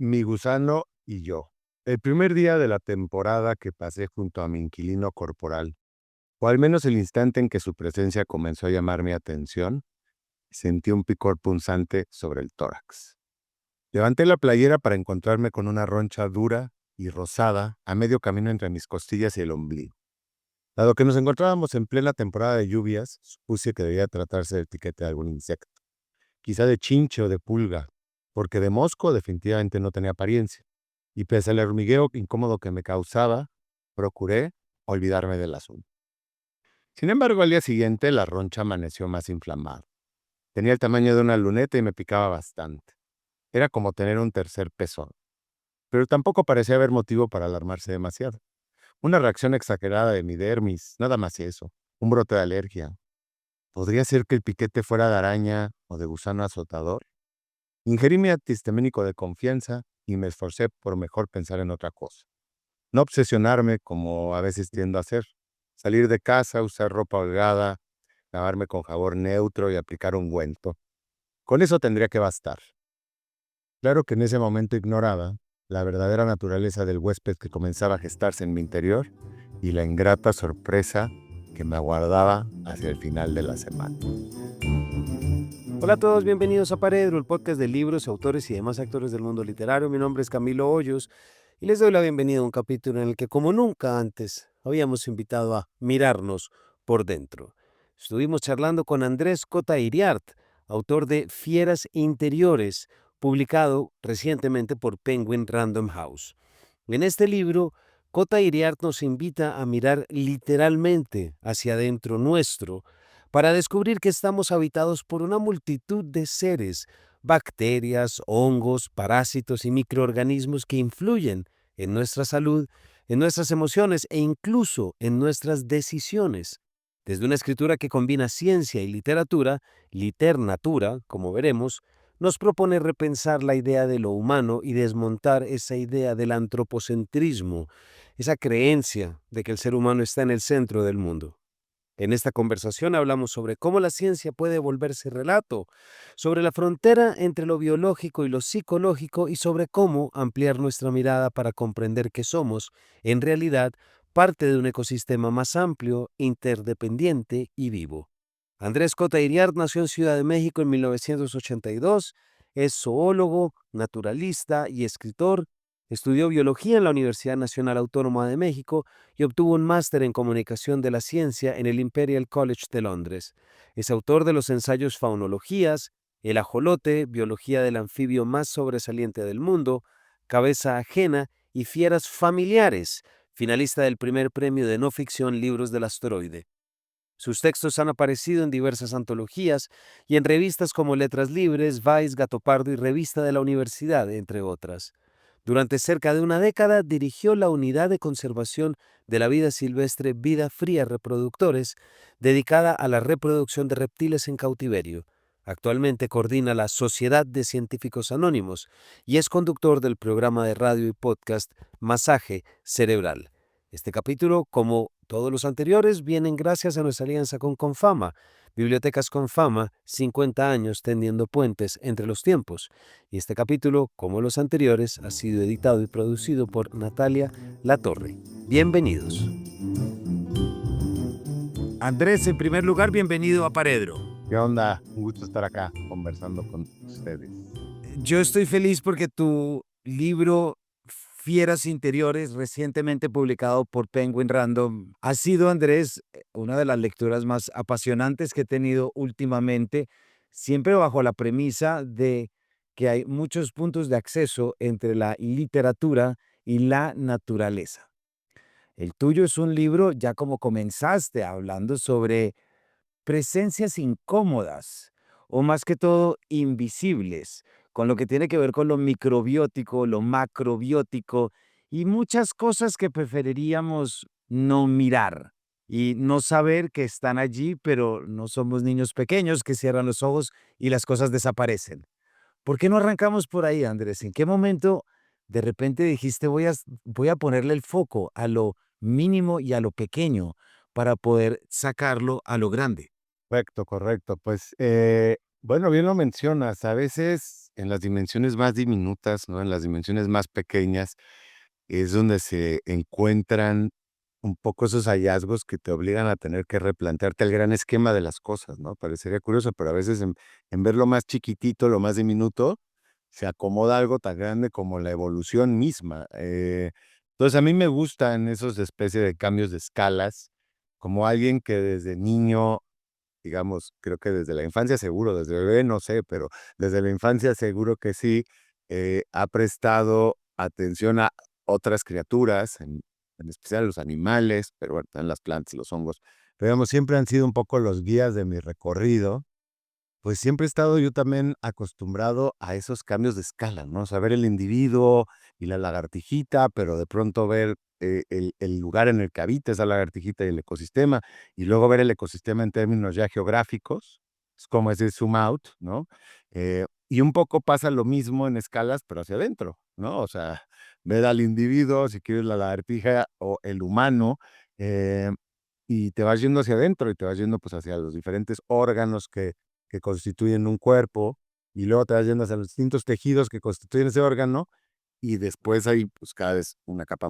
Mi gusano y yo. El primer día de la temporada que pasé junto a mi inquilino corporal, o al menos el instante en que su presencia comenzó a llamar mi atención, sentí un picor punzante sobre el tórax. Levanté la playera para encontrarme con una roncha dura y rosada a medio camino entre mis costillas y el ombligo. Dado que nos encontrábamos en plena temporada de lluvias, supuse que debía tratarse del piquete de algún insecto, quizá de chinche o de pulga, porque de mosco definitivamente no tenía apariencia. Y pese al hormigueo incómodo que me causaba, procuré olvidarme del asunto. Sin embargo, al día siguiente la roncha amaneció más inflamada. Tenía el tamaño de una luneta y me picaba bastante. Era como tener un tercer pezón. Pero tampoco parecía haber motivo para alarmarse demasiado. Una reacción exagerada de mi dermis, nada más eso. Un brote de alergia. ¿Podría ser que el piquete fuera de araña o de gusano azotador? Ingerí mi antihistamínico de confianza y me esforcé por mejor pensar en otra cosa. No obsesionarme como a veces tiendo a hacer. Salir de casa, usar ropa holgada, lavarme con jabón neutro y aplicar ungüento. Con eso tendría que bastar. Claro que en ese momento ignoraba la verdadera naturaleza del huésped que comenzaba a gestarse en mi interior y la ingrata sorpresa que me aguardaba hacia el final de la semana. Hola a todos, bienvenidos a Paredro, el podcast de libros, autores y demás actores del mundo literario. Mi nombre es Camilo Hoyos y les doy la bienvenida a un capítulo en el que, como nunca antes, habíamos invitado a mirarnos por dentro. Estuvimos charlando con Andrés Cota Iriart, autor de Fieras Interiores, publicado recientemente por Penguin Random House. En este libro, Cota Iriart nos invita a mirar literalmente hacia adentro nuestro para descubrir que estamos habitados por una multitud de seres, bacterias, hongos, parásitos y microorganismos que influyen en nuestra salud, en nuestras emociones e incluso en nuestras decisiones. Desde una escritura que combina ciencia y literatura, Liternatura, como veremos, nos propone repensar la idea de lo humano y desmontar esa idea del antropocentrismo, esa creencia de que el ser humano está en el centro del mundo. En esta conversación hablamos sobre cómo la ciencia puede volverse relato, sobre la frontera entre lo biológico y lo psicológico y sobre cómo ampliar nuestra mirada para comprender que somos, en realidad, parte de un ecosistema más amplio, interdependiente y vivo. Andrés Cota Iriart nació en Ciudad de México en 1982, es zoólogo, naturalista y escritor. Estudió biología en la Universidad Nacional Autónoma de México y obtuvo un máster en comunicación de la ciencia en el Imperial College de Londres. Es autor de los ensayos Faunologías, El ajolote, biología del anfibio más sobresaliente del mundo, Cabeza ajena y Fieras familiares, finalista del primer premio de no ficción Libros del Asteroide. Sus textos han aparecido en diversas antologías y en revistas como Letras Libres, Vice, Gato Pardo y Revista de la Universidad, entre otras. Durante cerca de una década dirigió la Unidad de Conservación de la Vida Silvestre Vida Fría Reproductores, dedicada a la reproducción de reptiles en cautiverio. Actualmente coordina la Sociedad de Científicos Anónimos y es conductor del programa de radio y podcast Masaje Cerebral. Este capítulo, como todos los anteriores, vienen gracias a nuestra alianza con Confama, Bibliotecas Confama, 50 años tendiendo puentes entre los tiempos. Y este capítulo, como los anteriores, ha sido editado y producido por Natalia Latorre. Bienvenidos. Andrés, en primer lugar, bienvenido a Paredro. ¿Qué onda? Un gusto estar acá conversando con ustedes. Yo estoy feliz porque tu libro Fieras Interiores, recientemente publicado por Penguin Random, ha sido, Andrés, una de las lecturas más apasionantes que he tenido últimamente, siempre bajo la premisa de que hay muchos puntos de acceso entre la literatura y la naturaleza. El tuyo es un libro, ya como comenzaste hablando sobre presencias incómodas o más que todo invisibles, con lo que tiene que ver con lo microbiótico, lo macrobiótico y muchas cosas que preferiríamos no mirar y no saber que están allí, pero no somos niños pequeños que cierran los ojos y las cosas desaparecen. ¿Por qué no arrancamos por ahí, Andrés? ¿En qué momento de repente dijiste voy a ponerle el foco a lo mínimo y a lo pequeño para poder sacarlo a lo grande? Correcto, correcto. Pues, bueno, bien lo mencionas. A veces en las dimensiones más diminutas, ¿no? En las dimensiones más pequeñas, es donde se encuentran un poco esos hallazgos que te obligan a tener que replantearte el gran esquema de las cosas, ¿no? Parecería curioso, pero a veces en ver lo más chiquitito, lo más diminuto, se acomoda algo tan grande como la evolución misma. Entonces, a mí me gustan esos especie de cambios de escalas, como alguien que desde niño, digamos, creo que desde la infancia seguro, desde bebé no sé, pero desde la infancia seguro que sí, ha prestado atención a otras criaturas, en especial los animales, pero bueno, también las plantas, los hongos. Pero digamos, siempre han sido un poco los guías de mi recorrido, pues siempre he estado yo también acostumbrado a esos cambios de escala, ¿no? O sea, ver el individuo y la lagartijita, pero de pronto ver el lugar en el que habita esa lagartijita y el ecosistema, y luego ver el ecosistema en términos ya geográficos, es como ese zoom out, ¿no? Y un poco pasa lo mismo en escalas, pero hacia adentro, ¿no? O sea, ver al individuo, si quieres la lagartija o el humano, eh, y te vas yendo hacia adentro y te vas yendo pues hacia los diferentes órganos que constituyen un cuerpo, y luego te vas yendo hacia los distintos tejidos que constituyen ese órgano, y después hay, pues, cada vez una capa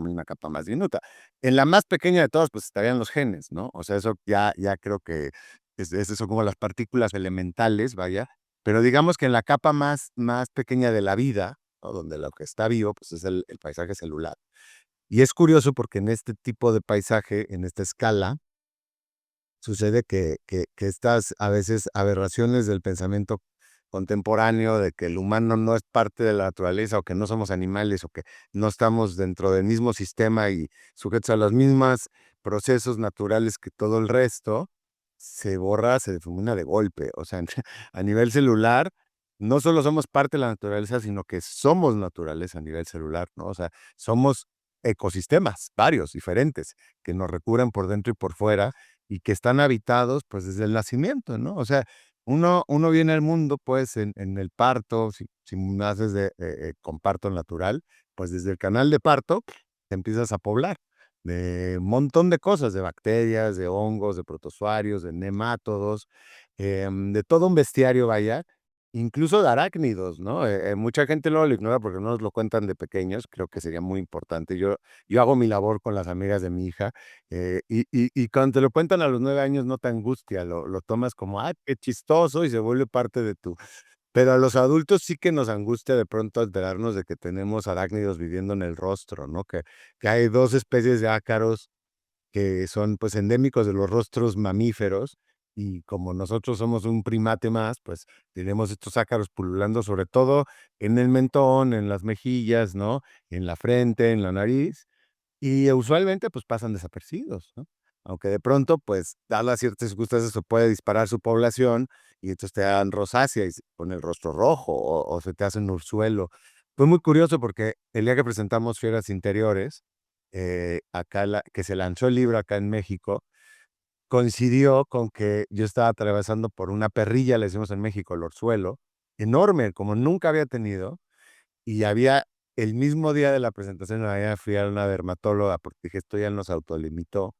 más diminuta. En la más pequeña de todas, pues, estarían los genes, ¿no? O sea, eso ya creo que esas son como las partículas elementales, vaya, pero digamos que en la capa más pequeña de la vida, ¿no? Donde lo que está vivo, pues, es el paisaje celular. Y es curioso porque en este tipo de paisaje, en esta escala, sucede que estas, a veces, aberraciones del pensamiento contemporáneo, de que el humano no es parte de la naturaleza, o que no somos animales, o que no estamos dentro del mismo sistema y sujetos a los mismos procesos naturales que todo el resto, se borra, se difumina de golpe. O sea, a nivel celular, no solo somos parte de la naturaleza, sino que somos naturaleza a nivel celular, ¿no? O sea, somos ecosistemas, varios, diferentes, que nos recubren por dentro y por fuera, y que están habitados, pues, desde el nacimiento, ¿no? O sea, uno viene al mundo, pues, en el parto, si naces con parto natural, pues, desde el canal de parto te empiezas a poblar de un montón de cosas, de bacterias, de hongos, de protozoarios, de nemátodos, de todo un bestiario, vaya, incluso de arácnidos, ¿no? Mucha gente luego lo ignora porque no nos lo cuentan de pequeños, creo que sería muy importante. Yo hago mi labor con las amigas de mi hija, y cuando te lo cuentan a los 9 años no te angustia, lo tomas como, ¡ay, qué chistoso! Y se vuelve parte de tu... Pero a los adultos sí que nos angustia de pronto enterarnos de que tenemos arácnidos viviendo en el rostro, ¿no? Que hay 2 especies de ácaros que son, pues, endémicos de los rostros mamíferos, y como nosotros somos un primate más, pues, tenemos estos ácaros pululando, sobre todo en el mentón, en las mejillas, ¿no? En la frente, en la nariz. Y usualmente, pues, pasan desapercibidos, ¿no? Aunque de pronto, pues, dadas ciertas circunstancias, se puede disparar su población, y entonces te dan rosácea y con el rostro rojo, o se te hace un urzuelo. Fue muy curioso porque el día que presentamos Fieras Interiores, acá que se lanzó el libro acá en México, coincidió con que yo estaba atravesando por una perrilla, le decimos en México, el orzuelo, enorme, como nunca había tenido, y había el mismo día de la presentación de la mañana fui a una dermatóloga porque dije: "Esto ya nos autolimitó",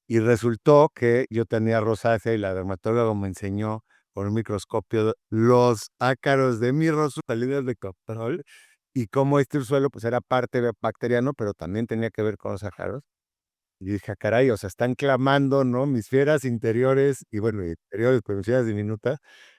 y resultó que yo tenía rosácea y la dermatóloga me enseñó con un microscopio los ácaros de mi rostro salidos de control, y cómo este suelo, pues, era parte bacteriano, pero también tenía que ver con los ácaros. Y dije: "Ah, caray, o sea, están clamando, ¿no? Mis fieras interiores", y bueno, interiores, pero mis fieras diminutas,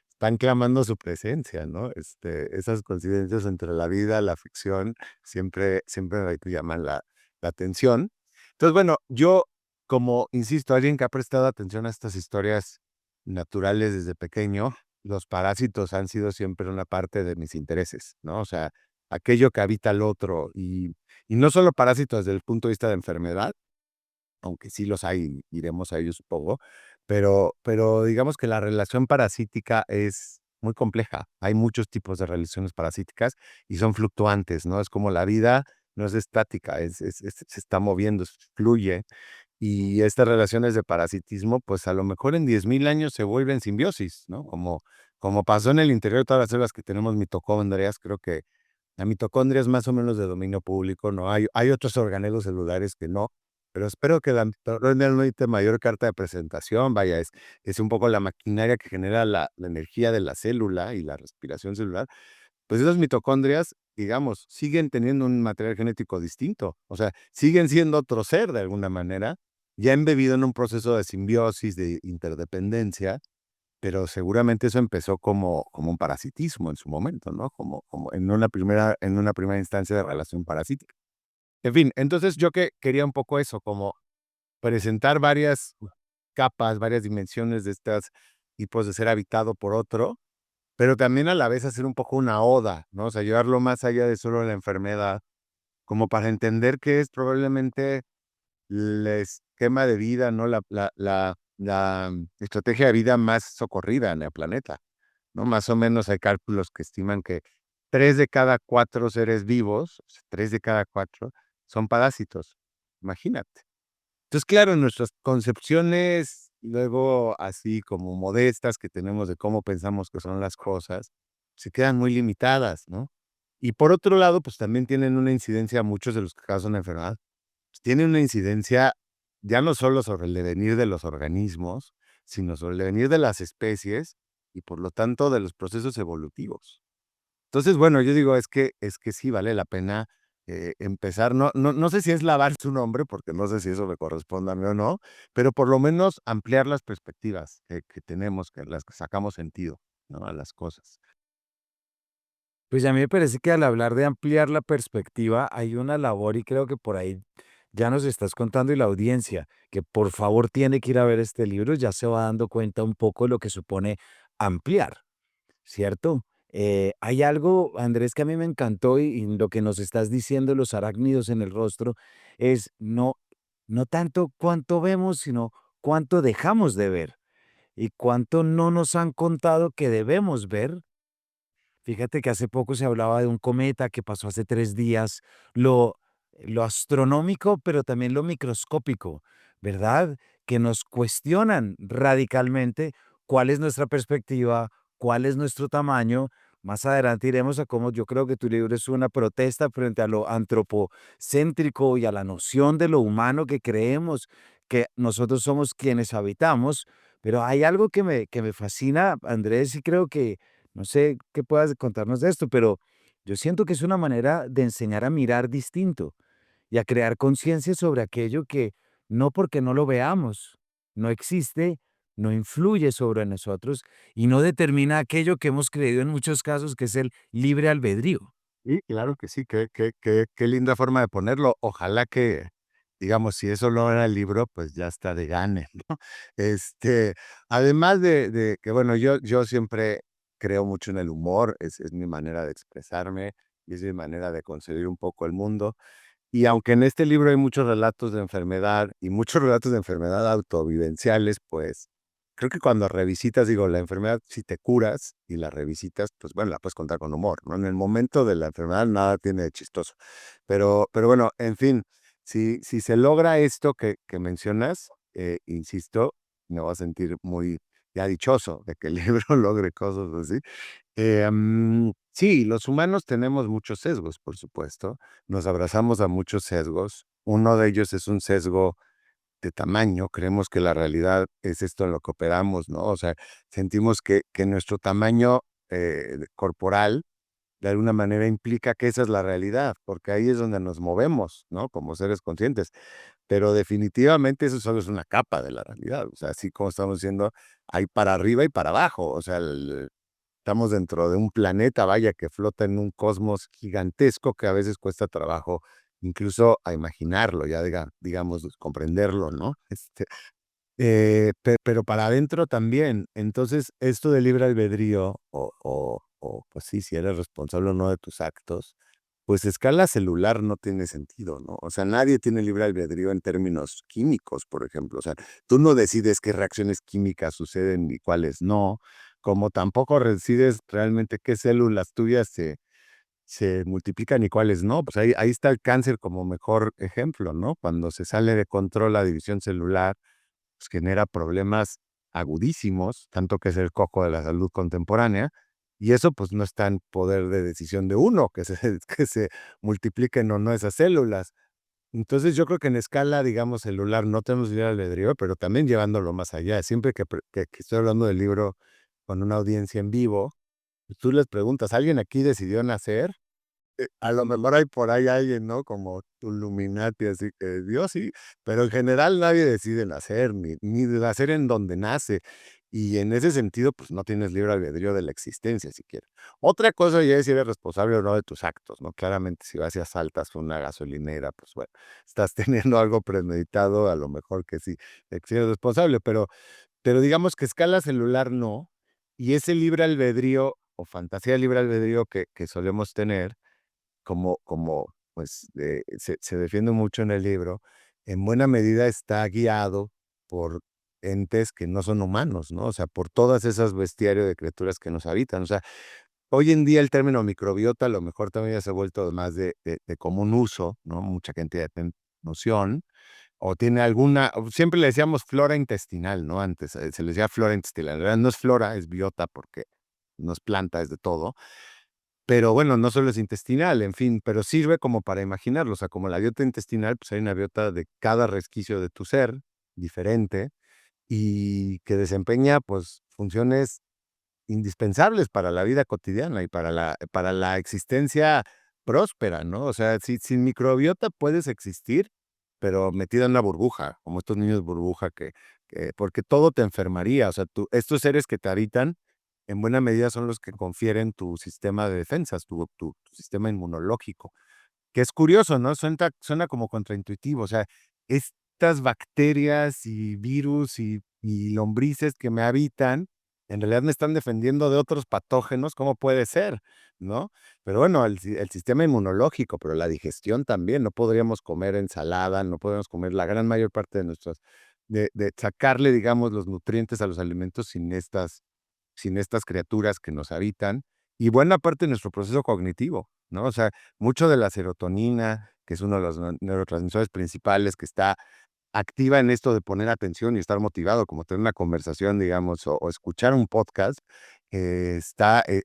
están clamando su presencia, ¿no? Esas coincidencias entre la vida, la ficción, siempre ahí te llaman la atención. Entonces, bueno, yo, como insisto, alguien que ha prestado atención a estas historias naturales desde pequeño, los parásitos han sido siempre una parte de mis intereses, ¿no? O sea, aquello que habita al otro, y no solo parásitos desde el punto de vista de enfermedad, aunque sí los hay, iremos a ellos supongo, pero digamos que la relación parasítica es muy compleja. Hay muchos tipos de relaciones parasíticas y son fluctuantes, ¿no? Es como la vida, no es estática, se está moviendo, fluye. Y estas relaciones de parasitismo, pues, a lo mejor en 10,000 años se vuelven simbiosis, ¿no? Como pasó en el interior de todas las células que tenemos mitocondrias, creo que la mitocondria es más o menos de dominio público, ¿no? Hay otros organelos celulares que no, pero espero que la mitocondria no necesite mayor carta de presentación, vaya, es un poco la maquinaria que genera la energía de la célula y la respiración celular, pues esas mitocondrias, digamos, siguen teniendo un material genético distinto. O sea, siguen siendo otro ser de alguna manera, ya embebido en un proceso de simbiosis, de interdependencia, pero seguramente eso empezó como un parasitismo en su momento, ¿no? Como en una primera instancia de relación parasítica. En fin, entonces yo que quería un poco eso, como presentar varias capas, varias dimensiones de estas tipos de ser habitado por otro, pero también a la vez hacer un poco una oda, ¿no? O sea, llevarlo más allá de solo la enfermedad, como para entender que es probablemente el esquema de vida, ¿no? La estrategia de vida más socorrida en el planeta, ¿no? Más o menos hay cálculos que estiman que 3 de cada 4 seres vivos, o sea, 3 de cada 4 son parásitos. Imagínate. Entonces, claro, nuestras concepciones, luego así como modestas que tenemos de cómo pensamos que son las cosas, se quedan muy limitadas, ¿no? Y por otro lado, pues también tienen una incidencia, muchos de los que causan la enfermedad, pues tienen una incidencia ya no solo sobre el devenir de los organismos, sino sobre el devenir de las especies y por lo tanto de los procesos evolutivos. Entonces, bueno, yo digo, es que sí vale la pena, empezar, no sé si es lavar su nombre, porque no sé si eso me corresponde a mí o no, pero por lo menos ampliar las perspectivas que tenemos, que las que sacamos sentido, ¿no?, a las cosas. Pues a mí me parece que al hablar de ampliar la perspectiva hay una labor y creo que por ahí ya nos estás contando y la audiencia que por favor tiene que ir a ver este libro, ya se va dando cuenta un poco de lo que supone ampliar, ¿cierto? Hay algo, Andrés, que a mí me encantó y lo que nos estás diciendo, los arácnidos en el rostro, es no tanto cuánto vemos, sino cuánto dejamos de ver y cuánto no nos han contado que debemos ver. Fíjate que hace poco se hablaba de un cometa que pasó hace 3 días, lo lo astronómico, pero también lo microscópico, ¿verdad? Que nos cuestionan radicalmente cuál es nuestra perspectiva, cuál es nuestro tamaño. Más adelante iremos a cómo yo creo que tu libro es una protesta frente a lo antropocéntrico y a la noción de lo humano que creemos que nosotros somos quienes habitamos. Pero hay algo que me fascina, Andrés, y creo que no sé qué puedas contarnos de esto, pero yo siento que es una manera de enseñar a mirar distinto y a crear conciencia sobre aquello que no porque no lo veamos, no existe, no influye sobre nosotros y no determina aquello que hemos creído en muchos casos que es el libre albedrío. Y claro que sí, qué linda forma de ponerlo. Ojalá que, digamos, si eso no era el libro, pues ya está de gane, ¿no? Este, además de que, bueno, yo siempre creo mucho en el humor, es mi manera de expresarme y es mi manera de concebir un poco el mundo. Y aunque en este libro hay muchos relatos de enfermedad y muchos relatos de enfermedad autovivenciales, pues, creo que cuando revisitas, digo, la enfermedad, si te curas y la revisitas, pues, bueno, la puedes contar con humor, ¿no? En el momento de la enfermedad nada tiene de chistoso. Pero bueno, en fin, si se logra esto que mencionas, insisto, me voy a sentir muy ya dichoso de que el libro logre cosas así. Sí, los humanos tenemos muchos sesgos, por supuesto. Nos abrazamos a muchos sesgos. Uno de ellos es un sesgo de tamaño. Creemos que la realidad es esto en lo que operamos, ¿no? O sea, sentimos que nuestro tamaño corporal de alguna manera implica que esa es la realidad, porque ahí es donde nos movemos, ¿no? Como seres conscientes. Pero definitivamente eso solo es una capa de la realidad. O sea, así como estamos diciendo, hay para arriba y para abajo. O sea, estamos dentro de un planeta, vaya, que flota en un cosmos gigantesco que a veces cuesta trabajo incluso a imaginarlo, ya digamos, comprenderlo, ¿no? Pero para adentro también. Entonces, esto de libre albedrío, pues sí, si eres responsable o no de tus actos, pues a escala celular no tiene sentido, ¿no? O sea, nadie tiene libre albedrío en términos químicos, por ejemplo. O sea, tú no decides qué reacciones químicas suceden y cuáles no, como tampoco decides realmente qué células tuyas se multiplican y cuáles no. Pues ahí está el cáncer como mejor ejemplo, ¿no? Cuando se sale de control la división celular, pues genera problemas agudísimos, tanto que es el coco de la salud contemporánea, y eso pues no está en poder de decisión de uno, que se, que se multipliquen o no esas células. Entonces yo creo que en escala, digamos, celular no tenemos libre albedrío, pero también llevándolo más allá. Siempre que estoy hablando del libro con una audiencia en vivo, tú les preguntas, ¿alguien aquí decidió nacer? A lo mejor hay por ahí alguien, ¿no? Como tu Illuminati, así que Dios sí, pero en general nadie decide nacer, ni de nacer en donde nace. Y en ese sentido, pues no tienes libre albedrío de la existencia siquiera. Otra cosa ya es si eres responsable o no de tus actos, ¿no? Claramente, si vas y asaltas una gasolinera, pues bueno, estás teniendo algo premeditado, a lo mejor que sí, de que sí eres responsable, pero digamos que a escala celular no. Y ese libre albedrío o fantasía de libre albedrío que solemos tener, pues, se defiende mucho en el libro, en buena medida está guiado por entes que no son humanos, ¿no? O sea, por todas esas bestiario de criaturas que nos habitan. O sea, hoy en día el término microbiota a lo mejor también ya se ha vuelto más de común uso, ¿no? Mucha gente ya tiene noción, o tiene alguna o siempre le decíamos flora intestinal, ¿no? Antes, se le decía flora intestinal. En realidad no es flora, es biota, porque no es planta, es de todo. Pero bueno, no solo es intestinal, en fin, pero sirve como para imaginarlo, o sea, como la biota intestinal, pues hay una biota de cada resquicio de tu ser, diferente, y que desempeña, pues, funciones indispensables para la vida cotidiana y para la existencia próspera, ¿no? O sea, sin microbiota puedes existir, pero metida en una burbuja, como estos niños burbuja porque todo te enfermaría, o sea, estos seres que te habitan, en buena medida son los que confieren tu sistema de defensas, tu sistema inmunológico. Que es curioso, ¿no? Suena como contraintuitivo, o sea, estas bacterias y virus y lombrices que me habitan, en realidad me están defendiendo de otros patógenos, ¿cómo puede ser? ¿No? Pero bueno, el sistema inmunológico, pero la digestión también, no podríamos comer ensalada, no podríamos comer la gran mayor parte de de sacarle, digamos, los nutrientes a los alimentos sin estas criaturas que nos habitan, y buena parte de nuestro proceso cognitivo, ¿no? O sea, mucho de la serotonina, que es uno de los neurotransmisores principales, que está activa en esto de poner atención y estar motivado, como tener una conversación, digamos, o escuchar un podcast,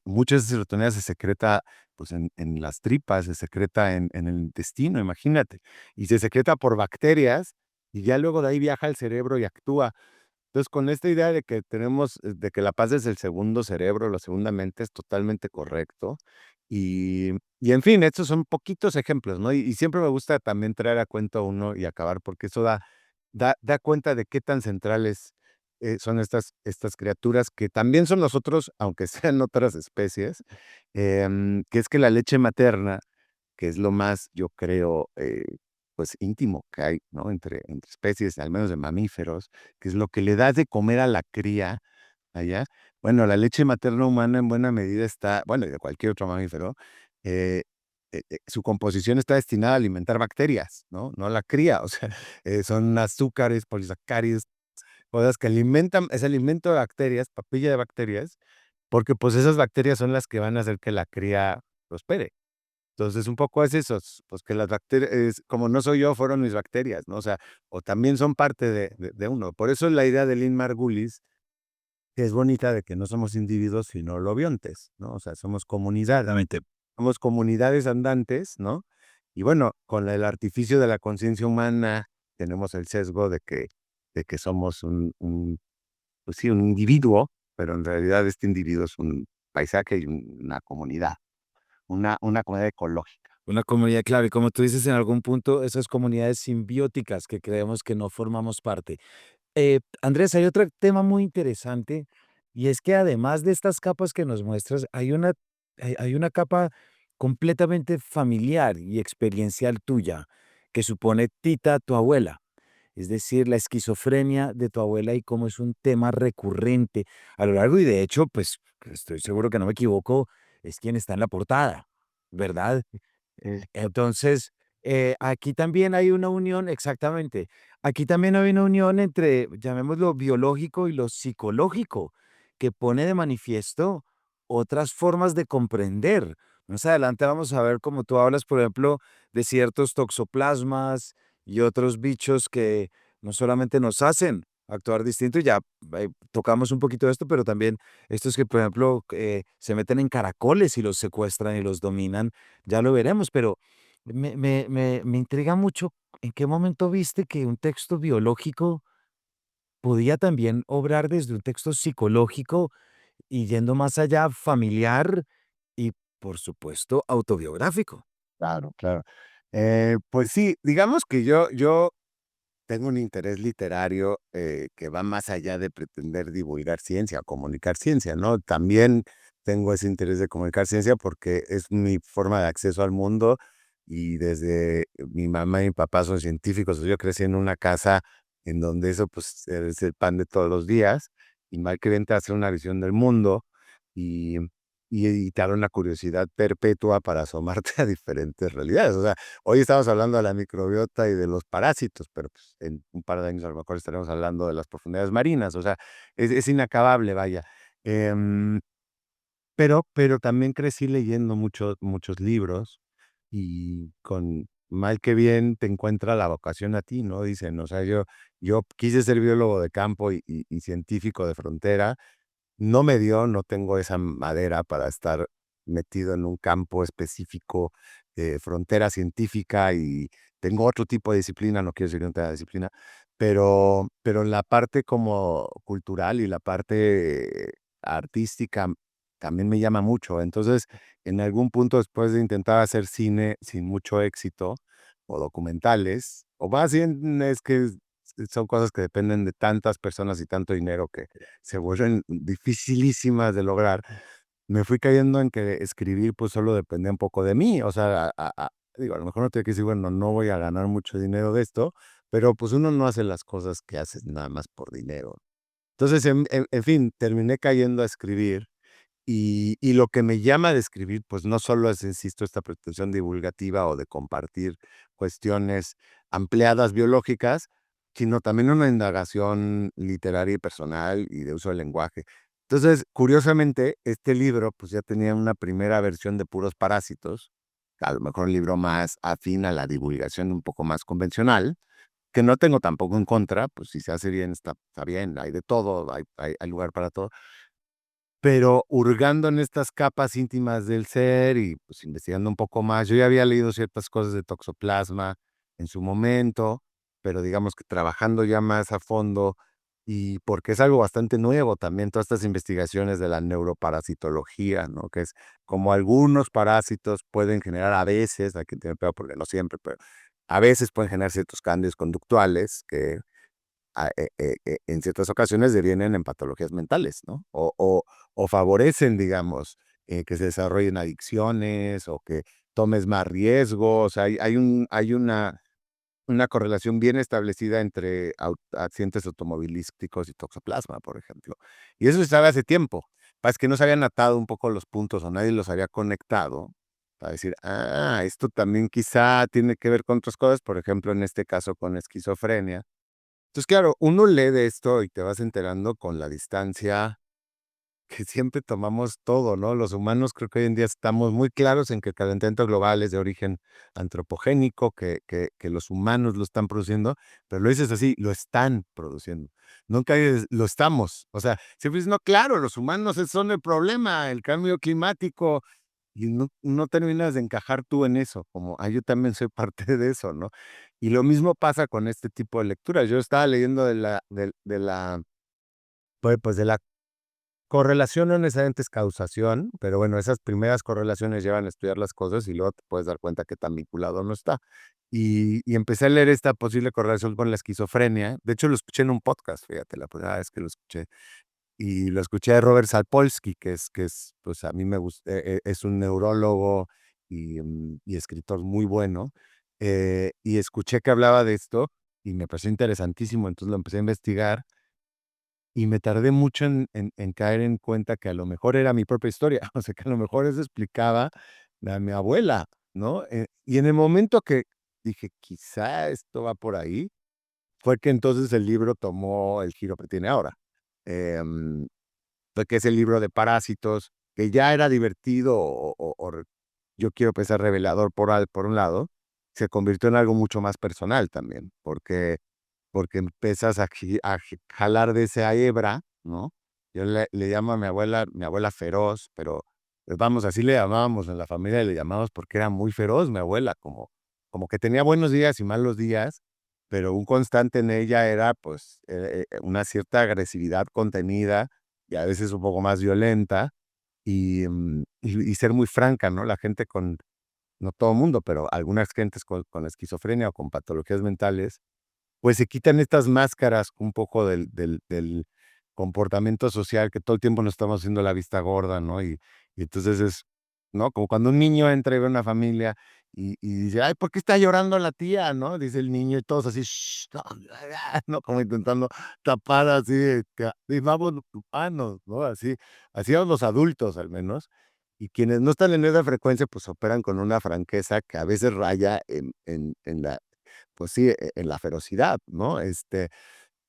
mucha de esa serotonina se secreta, pues, en las tripas, se secreta en el intestino, imagínate, y se secreta por bacterias, y ya luego de ahí viaja al cerebro y actúa. Entonces, con esta idea de que la paz es el segundo cerebro, la segunda mente, es totalmente correcto. Y en fin, estos son poquitos ejemplos, ¿no? Y siempre me gusta también traer a cuento uno y acabar, porque eso da cuenta de qué tan centrales, son estas criaturas que también son nosotros, aunque sean otras especies, que es que la leche materna, que es lo más, yo creo, pues, íntimo que hay, ¿no? Entre especies, al menos de mamíferos, que es lo que le das de comer a la cría allá. Bueno, la leche materna humana en buena medida está, bueno, y de cualquier otro mamífero, eh, su composición está destinada a alimentar bacterias, ¿no? No la cría, o sea, son azúcares, polisacáridos, cosas que alimentan, es alimento de bacterias, papilla de bacterias, porque, pues, esas bacterias son las que van a hacer que la cría prospere. Entonces, un poco es eso, pues, que las bacterias, como no soy yo, fueron mis bacterias, ¿no? O sea, o también son parte de uno. Por eso es la idea de Lynn Margulis, que es bonita, de que no somos individuos, sino lobiontes, ¿no? O sea, somos comunidad. Exactamente. Somos comunidades andantes, ¿no? Y bueno, con el artificio de la conciencia humana, tenemos el sesgo de que somos pues sí, un individuo, pero en realidad este individuo es un paisaje y una comunidad, una comunidad ecológica. Una comunidad clave, como tú dices en algún punto, esas comunidades simbióticas que creemos que no formamos parte. Andrés, hay otro tema muy interesante y es que además de estas capas que nos muestras, hay una capa completamente familiar y experiencial tuya que supone Tita, tu abuela. Es decir, la esquizofrenia de tu abuela y cómo es un tema recurrente a lo largo y de hecho, pues estoy seguro que no me equivoco, es quien está en la portada, ¿verdad? Entonces, aquí también hay una unión, exactamente. Aquí también hay una unión entre, llamémoslo, biológico y lo psicológico, que pone de manifiesto otras formas de comprender. Más adelante vamos a ver cómo tú hablas, por ejemplo, de ciertos toxoplasmas y otros bichos que no solamente nos hacen actuar distinto, y ya tocamos un poquito de esto, pero también estos que, por ejemplo, se meten en caracoles y los secuestran y los dominan, ya lo veremos, pero me intriga mucho en qué momento viste que un texto biológico podía también obrar desde un texto psicológico y yendo más allá, familiar y, por supuesto, autobiográfico. Claro, claro. Pues sí, digamos que yo tengo un interés literario, que va más allá de pretender divulgar ciencia o comunicar ciencia, ¿no? También tengo ese interés de comunicar ciencia porque es mi forma de acceso al mundo y desde mi mamá y mi papá son científicos. Yo crecí en una casa en donde eso, pues, es el pan de todos los días y mal que bien te hace una visión del mundo y y te da una curiosidad perpetua para asomarte a diferentes realidades. O sea, hoy estamos hablando de la microbiota y de los parásitos, pero pues, en un par de años a lo mejor estaremos hablando de las profundidades marinas. O sea, es inacabable, vaya. Em, pero también crecí leyendo muchos libros y con mal que bien te encuentra la vocación a ti, ¿no? Dicen, o sea, yo quise ser biólogo de campo y científico de frontera, no me dio, no tengo esa madera para estar metido en un campo específico de frontera científica y tengo otro tipo de disciplina, no quiero decir que no tenga disciplina, pero la parte como cultural y la parte artística también me llama mucho. Entonces, en algún punto después de intentar hacer cine sin mucho éxito o documentales, o más bien es que son cosas que dependen de tantas personas y tanto dinero que se vuelven dificilísimas de lograr, me fui cayendo en que escribir, pues, solo dependía un poco de mí. O sea, digo, a lo mejor no tiene que decir, bueno, no voy a ganar mucho dinero de esto, pero, pues, uno no hace las cosas que haces nada más por dinero. Entonces, en fin, terminé cayendo a escribir y lo que me llama de escribir, pues, no solo es, insisto, esta pretensión divulgativa o de compartir cuestiones ampliadas biológicas, sino también una indagación literaria y personal y de uso del lenguaje. Entonces, curiosamente, este libro, pues, ya tenía una primera versión de puros parásitos, a lo mejor un libro más afín a la divulgación un poco más convencional, que no tengo tampoco en contra, pues, si se hace bien, está bien, hay de todo, hay lugar para todo. Pero hurgando en estas capas íntimas del ser y, pues, investigando un poco más, yo ya había leído ciertas cosas de toxoplasma en su momento, pero digamos que trabajando ya más a fondo, y porque es algo bastante nuevo también, todas estas investigaciones de la neuroparasitología, ¿no? Que es como algunos parásitos pueden generar a veces, hay que tener cuidado porque no siempre, pero a veces pueden generar ciertos cambios conductuales que en ciertas ocasiones devienen en patologías mentales, ¿no? O favorecen, digamos, que se desarrollen adicciones o que tomes más riesgos. O sea, hay una correlación bien establecida entre accidentes automovilísticos y toxoplasma, por ejemplo. Y eso se sabe hace tiempo. Es que no se habían atado un poco los puntos o nadie los había conectado para decir, esto también quizá tiene que ver con otras cosas, por ejemplo, en este caso con esquizofrenia. Entonces, claro, uno lee de esto y te vas enterando con la distancia que siempre tomamos todo, ¿no? Los humanos creo que hoy en día estamos muy claros en que el calentamiento global es de origen antropogénico, que los humanos lo están produciendo, pero lo dices así, lo están produciendo. Nunca dices, lo estamos. O sea, siempre dices, no, claro, los humanos son el problema, el cambio climático, y no terminas de encajar tú en eso, como, yo también soy parte de eso, ¿no? Y lo mismo pasa con este tipo de lecturas. Yo estaba leyendo pues, de la correlación, no necesariamente es causación, pero bueno, esas primeras correlaciones llevan a estudiar las cosas y luego te puedes dar cuenta que tan vinculado no está. Y empecé a leer esta posible correlación con la esquizofrenia. De hecho, lo escuché en un podcast, fíjate, la primera vez que lo escuché. Y lo escuché de Robert Sapolsky, que es, pues, a mí me gusta, es un neurólogo y escritor muy bueno, y escuché que hablaba de esto y me pareció interesantísimo, entonces lo empecé a investigar y me tardé mucho en caer en cuenta que a lo mejor era mi propia historia, o sea, que a lo mejor eso explicaba a mi abuela, ¿no? Y en el momento que dije: "Quizá esto va por ahí", fue que entonces el libro tomó el giro que tiene ahora. Em que es el libro de Parásitos, que ya era divertido yo quiero pensar revelador por un lado, se convirtió en algo mucho más personal también, porque empiezas a jalar de esa hebra, ¿no? Yo le llamo a mi abuela feroz, pero, pues, vamos, así le llamábamos en la familia, le llamábamos porque era muy feroz mi abuela, como que tenía buenos días y malos días, pero un constante en ella era, pues, una cierta agresividad contenida y a veces un poco más violenta, y ser muy franca, ¿no? La gente no todo el mundo, pero algunas gentes con esquizofrenia o con patologías mentales, pues se quitan estas máscaras un poco del comportamiento social, que todo el tiempo nos estamos haciendo la vista gorda, ¿no? Y entonces ¿no? Como cuando un niño entra y ve una familia y dice, ay, ¿por qué está llorando la tía? ¿No? Dice el niño y todos así, "Shh, no, ¿no? Como intentando tapar así, vamos humanos, ¿no? Así son los adultos al menos. Y quienes no están en esa frecuencia, pues operan con una franqueza que a veces raya en la, pues sí, en la ferocidad, ¿no?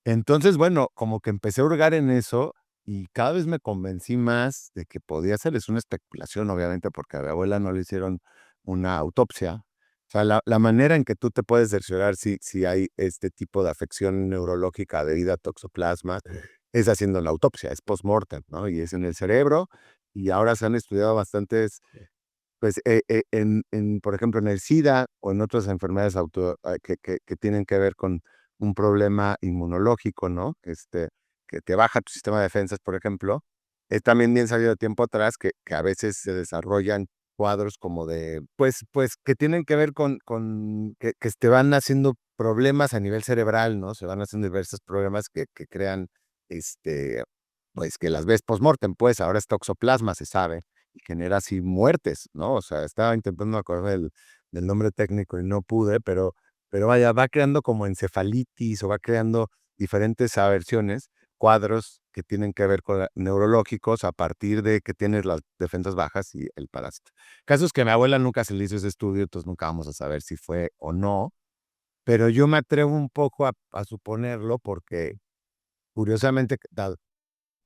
Entonces, bueno, como que empecé a hurgar en eso y cada vez me convencí más de que podía ser, es una especulación, obviamente, porque a mi abuela no le hicieron una autopsia. O sea, la manera en que tú te puedes cerciorar si hay este tipo de afección neurológica debido a toxoplasma es haciendo la autopsia, es post-mortem, ¿no? Y es en el cerebro, y ahora se han estudiado bastantes pues, por ejemplo, en el SIDA o en otras enfermedades que tienen que ver con un problema inmunológico, ¿no? Que te baja tu sistema de defensas, por ejemplo, es también bien sabido de tiempo atrás que a veces se desarrollan cuadros como de, pues, que tienen que ver con que te van haciendo problemas a nivel cerebral, ¿no? Se van haciendo diversos problemas que crean, este, pues, que las ves post-mortem, pues, ahora es toxoplasma, se sabe y genera así muertes, ¿no? O sea, estaba intentando acordar del nombre técnico y no pude, pero vaya, va creando como encefalitis o va creando diferentes aversiones, cuadros que tienen que ver con neurológicos a partir de que tienes las defensas bajas y el parásito. Caso es que a mi abuela nunca se le hizo ese estudio, entonces nunca vamos a saber si fue o no, pero yo me atrevo un poco a suponerlo porque curiosamente,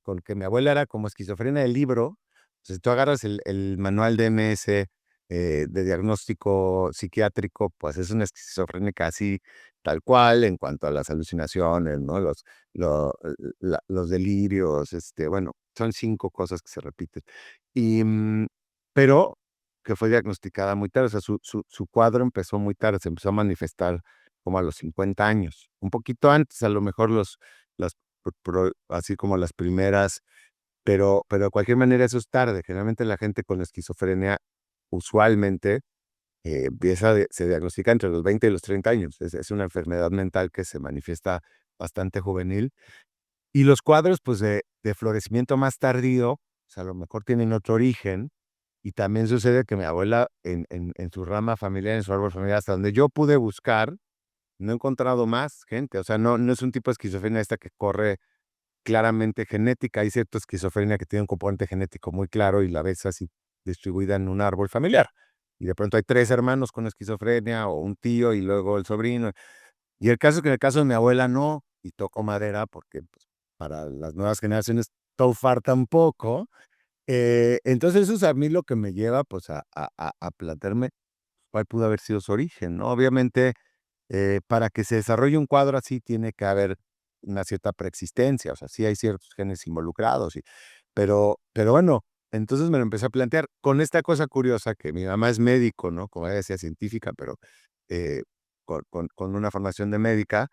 con que mi abuela era como esquizofrenia del libro, si tú agarras el manual de MS, de diagnóstico psiquiátrico, pues es una esquizofrénica así, tal cual, en cuanto a las alucinaciones, ¿no? Los delirios, bueno, son 5 cosas que se repiten. Y, pero que fue diagnosticada muy tarde, o sea, su cuadro empezó muy tarde, se empezó a manifestar como a los 50 años, un poquito antes, a lo mejor las así como las primeras, pero de cualquier manera eso es tarde. Generalmente la gente con esquizofrenia usualmente se diagnostica entre los 20 y los 30 años. Es una enfermedad mental que se manifiesta bastante juvenil. Y los cuadros, pues de florecimiento más tardío, o sea, a lo mejor tienen otro origen. Y también sucede que mi abuela en su rama familiar, en su árbol familiar, hasta donde yo pude buscar, no he encontrado más gente. O sea, no es un tipo de esquizofrenia esta que corre claramente genética. Hay cierta esquizofrenia que tiene un componente genético muy claro y la ves así distribuida en un árbol familiar. Y de pronto hay 3 hermanos con esquizofrenia o un tío y luego el sobrino. Y el caso es que en el caso de mi abuela no, y toco madera porque, pues, para las nuevas generaciones tofar tampoco. Entonces eso es a mí lo que me lleva, pues, a plantearme cuál pudo haber sido su origen, ¿no? Obviamente, para que se desarrolle un cuadro así tiene que haber una cierta preexistencia, o sea, sí hay ciertos genes involucrados, pero bueno, entonces me lo empecé a plantear con esta cosa curiosa que mi mamá es médico, ¿no? Como ella decía, científica, pero eh, con una formación de médica,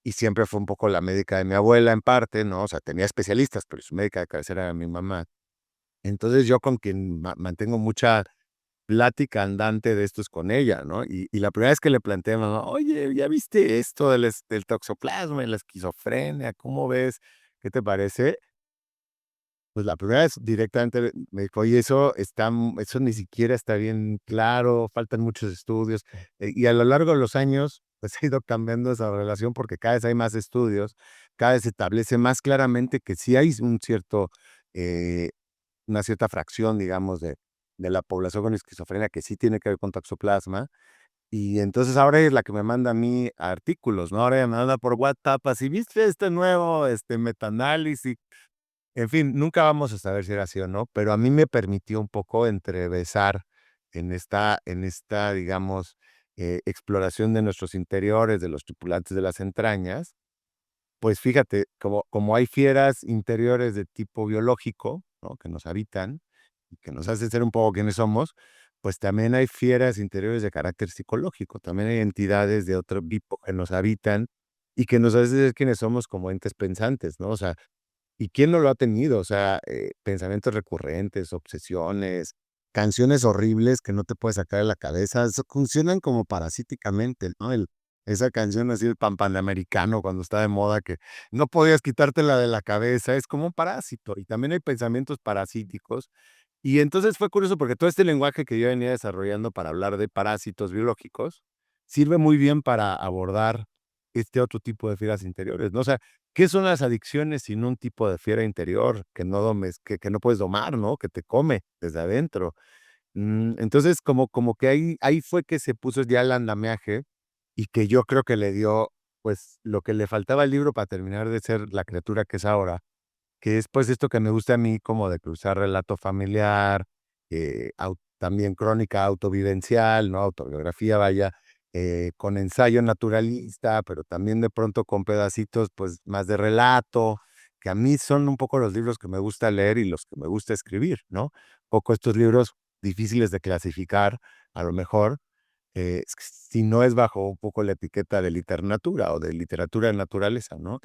y siempre fue un poco la médica de mi abuela en parte, ¿no? O sea, tenía especialistas, pero su médica de cabecera era mi mamá. Entonces yo con quien mantengo mucha plática andante de esto es con ella, ¿no? Y la primera vez que le planteé a mamá: "Oye, ¿ya viste esto del toxoplasma y la esquizofrenia? ¿Cómo ves? ¿Qué te parece?". Pues la primera vez directamente me dijo: "Oye, eso ni siquiera está bien claro, faltan muchos estudios". Y a lo largo de los años, pues ha ido cambiando esa relación porque cada vez hay más estudios, cada vez se establece más claramente que sí hay eh, una cierta fracción, digamos, de la población con esquizofrenia que sí tiene que ver con toxoplasma. Y entonces ahora es la que me manda a mí artículos, ¿no? Ahora ella me manda por WhatsApp así: "¿Viste este nuevo, metaanálisis?". En fin, nunca vamos a saber si era así o no, pero a mí me permitió un poco entrevesar en esta, digamos, exploración de nuestros interiores, de los tripulantes de las entrañas. Pues fíjate, como hay fieras interiores de tipo biológico, ¿no? Que nos habitan y que nos hacen ser un poco quienes somos, pues también hay fieras interiores de carácter psicológico. También hay entidades de otro tipo que nos habitan y que nos hacen ser quienes somos como entes pensantes, ¿no? O sea, ¿Y quién no lo ha tenido? O sea, pensamientos recurrentes, obsesiones, canciones horribles que no te puedes sacar de la cabeza, funcionan como parasíticamente, ¿no? Esa canción así, el Pan Panamericano, cuando está de moda, que no podías quitártela de la cabeza, es como un parásito. Y también hay pensamientos parasíticos. Y entonces fue curioso porque todo este lenguaje que yo venía desarrollando para hablar de parásitos biológicos sirve muy bien para abordar este otro tipo de fieras interiores, ¿no? O sea, ¿qué son las adicciones sino un tipo de fiera interior que no domes, que no puedes domar, ¿no? Que te come desde adentro. Entonces, como que ahí fue que se puso ya el andamiaje y que yo creo que le dio, pues, lo que le faltaba al libro para terminar de ser la criatura que es ahora, que es, pues, esto que me gusta a mí como de cruzar relato familiar, también crónica autovivencial, ¿no? Autobiografía, vaya, con ensayo naturalista, pero también de pronto con pedacitos, pues, más de relato, que a mí son un poco los libros que me gusta leer y los que me gusta escribir, ¿no? Un poco estos libros difíciles de clasificar, a lo mejor, si no es bajo un poco la etiqueta de literatura o de literatura de naturaleza, ¿no?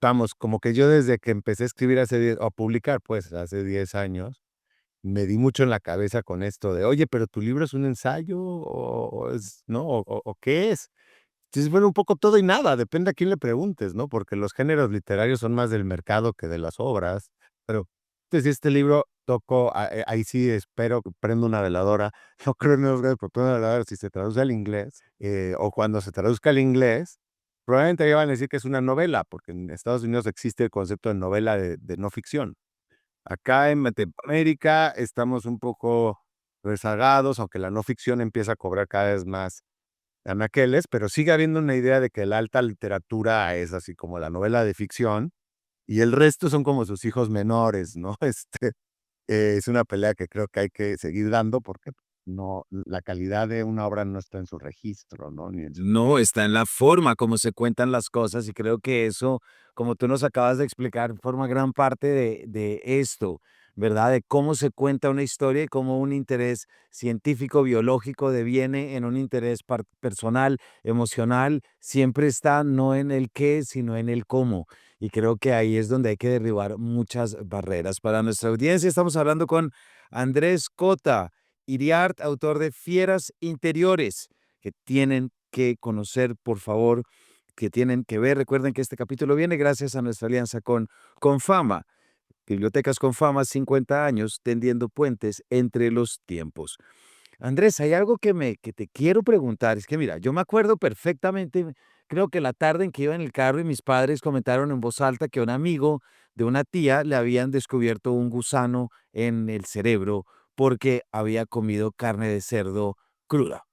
Vamos, como que yo desde que empecé a escribir hace 10 o a publicar, pues, hace 10 años, me di mucho en la cabeza con esto de: "Oye, pero, ¿tu libro es un ensayo o es, no? O ¿qué es?". Entonces, bueno, un poco todo y nada, depende a quién le preguntes, ¿no? Porque los géneros literarios son más del mercado que de las obras, pero, entonces, este libro toco, ahí sí espero que prenda una veladora, no creo en Dios, pero prendo una veladora si se traduce al inglés, o cuando se traduzca al inglés, probablemente ya van a decir que es una novela, porque en Estados Unidos existe el concepto de novela de no ficción. Acá en América estamos un poco rezagados, aunque la no ficción empieza a cobrar cada vez más anaqueles, pero sigue habiendo una idea de que la alta literatura es así como la novela de ficción, y el resto son como sus hijos menores, ¿no? Es una pelea que creo que hay que seguir dando porque no, la calidad de una obra no está en su registro, ¿no? Ni en su No, está en la forma como se cuentan las cosas y creo que eso, como tú nos acabas de explicar, forma gran parte de esto, ¿verdad? De cómo se cuenta una historia y cómo un interés científico, biológico deviene en un interés personal, emocional, siempre está no en el qué, sino en el cómo. Y creo que ahí es donde hay que derribar muchas barreras. Para nuestra audiencia estamos hablando con Andrés Cota Iriart, autor de Fieras Interiores que tienen que conocer, por favor, que tienen que ver. Recuerden que este capítulo viene gracias a nuestra alianza con Fama. Bibliotecas con Fama, 50 años, tendiendo puentes entre los tiempos. Andrés, hay algo que te quiero preguntar. Es que mira, yo me acuerdo perfectamente, creo que la tarde en que iba en el carro y mis padres comentaron en voz alta que a un amigo de una tía le habían descubierto un gusano en el cerebro porque había comido carne de cerdo cruda.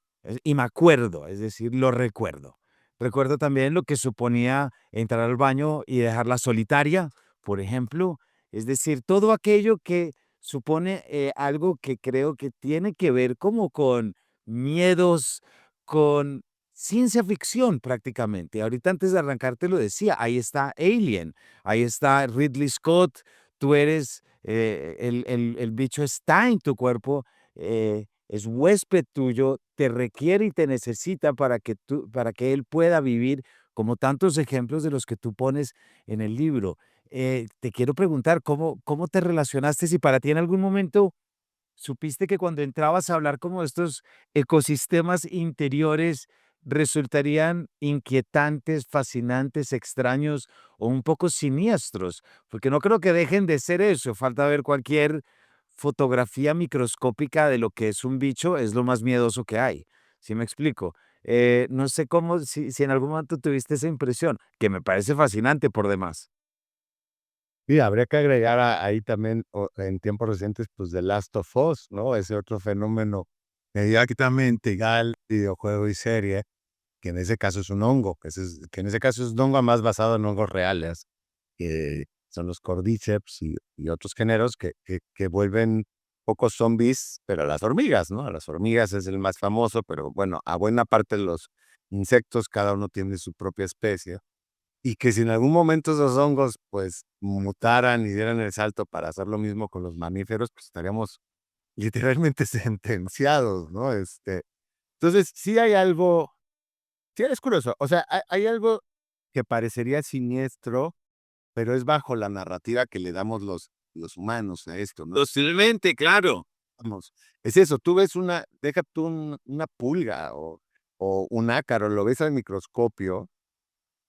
Y me acuerdo, es decir, lo recuerdo. Recuerdo también lo que suponía entrar al baño y dejarla solitaria, por ejemplo. Es decir, todo aquello que supone algo que creo que tiene que ver como con miedos, con ciencia ficción prácticamente. Ahorita antes de arrancar te lo decía, ahí está Alien, ahí está Ridley Scott, tú eres, el bicho está en tu cuerpo, es huésped tuyo, te requiere y te necesita para que él pueda vivir como tantos ejemplos de los que tú pones en el libro. Te quiero preguntar, ¿cómo te relacionaste? Si para ti en algún momento supiste que cuando entrabas a hablar como de estos ecosistemas interiores resultarían inquietantes, fascinantes, extraños o un poco siniestros, porque no creo que dejen de ser eso. Falta ver cualquier fotografía microscópica de lo que es un bicho, es lo más miedoso que hay. ¿Sí me explico? No sé si en algún momento tuviste esa impresión, que me parece fascinante por demás. Sí, habría que agregar ahí también, en tiempos recientes, pues, The Last of Us, ¿no? Ese otro fenómeno mediáticamente igual, videojuego y serie, que en ese caso es un hongo, que en ese caso es un hongo más basado en hongos reales, que son los Cordyceps y otros géneros que vuelven pocos zombies, pero a las hormigas, ¿no? A las hormigas es el más famoso, pero bueno, a buena parte de los insectos, cada uno tiene su propia especie. Y que si en algún momento esos hongos, pues, mutaran y dieran el salto para hacer lo mismo con los mamíferos, pues, estaríamos literalmente sentenciados, ¿no? Entonces, sí hay algo, sí es curioso, o sea, hay algo que parecería siniestro, pero es bajo la narrativa que le damos los humanos a esto, ¿no? Posiblemente, claro. Vamos, es eso, tú ves deja tú una pulga o un ácaro, lo ves al microscopio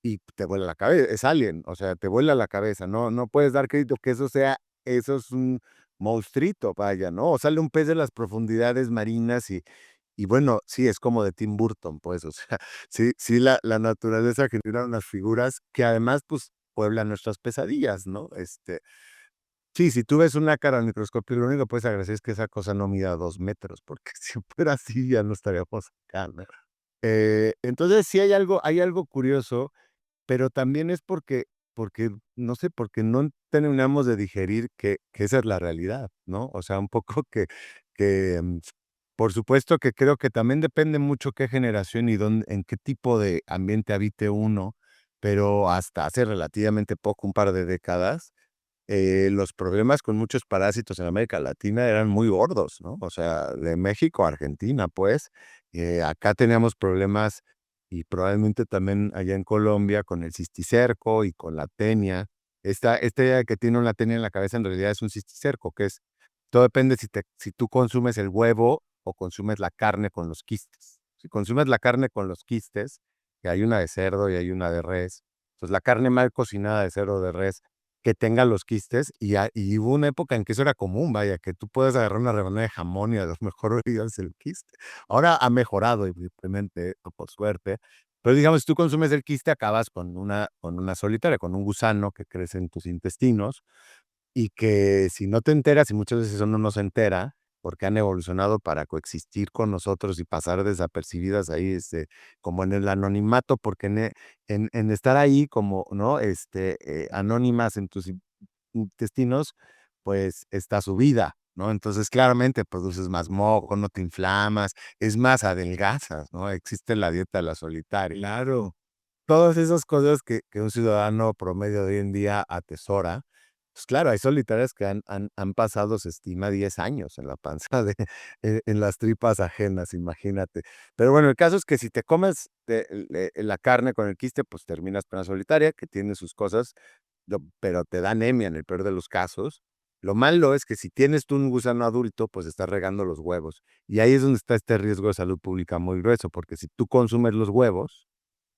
y te vuela la cabeza, es alien, o sea, te vuela la cabeza, no puedes dar crédito que eso es un monstruito, vaya, ¿no? O sale un pez de las profundidades marinas y bueno, sí, es como de Tim Burton, pues, o sea, sí, la naturaleza genera unas figuras que además, pues, pueblan nuestras pesadillas, ¿no? Sí, si tú ves una cara al microscopio, lo único que puedes agradecer es que esa cosa no mida 2 metros, porque si fuera así ya no estaríamos acá, ¿no? Entonces sí hay algo curioso, pero también es porque, no sé, porque no terminamos de digerir que esa es la realidad, ¿no? O sea, un poco que, por supuesto que creo que también depende mucho qué generación y dónde en qué tipo de ambiente habite uno, pero hasta hace relativamente poco, un par de décadas, los problemas con muchos parásitos en América Latina eran muy gordos, ¿no? O sea, de México a Argentina, pues, acá teníamos problemas y probablemente también allá en Colombia con el cisticerco y con la tenia. Esta idea de que tiene una tenia en la cabeza en realidad es un cisticerco, que es, todo depende si tú consumes el huevo o consumes la carne con los quistes. Si consumes la carne con los quistes, que hay una de cerdo y hay una de res, pues la carne mal cocinada de cerdo o de res que tenga los quistes, y hubo una época en que eso era común, vaya, que tú puedes agarrar una rebanada de jamón y a lo mejor olvidas el quiste. Ahora ha mejorado, evidentemente, por suerte, pero digamos, si tú consumes el quiste, acabas con una solitaria, con un gusano que crece en tus intestinos, y que si no te enteras, y muchas veces uno no se entera, porque han evolucionado para coexistir con nosotros y pasar desapercibidas ahí, como en el anonimato, porque en estar ahí como, ¿no? Anónimas en tus intestinos, pues está su vida, ¿no? Entonces, claramente produces más moco, no te inflamas, es más, adelgazas, ¿no? Existe la dieta de la solitaria. Claro. Todas esas cosas que un ciudadano promedio de hoy en día atesora, pues claro, hay solitarias que han pasado, se estima, 10 años en la panza en las tripas ajenas, imagínate. Pero bueno, el caso es que si te comes la carne con el quiste, pues terminas con la solitaria, que tiene sus cosas, pero te da anemia en el peor de los casos. Lo malo es que si tienes tú un gusano adulto, pues estás regando los huevos. Y ahí es donde está este riesgo de salud pública muy grueso, porque si tú consumes los huevos,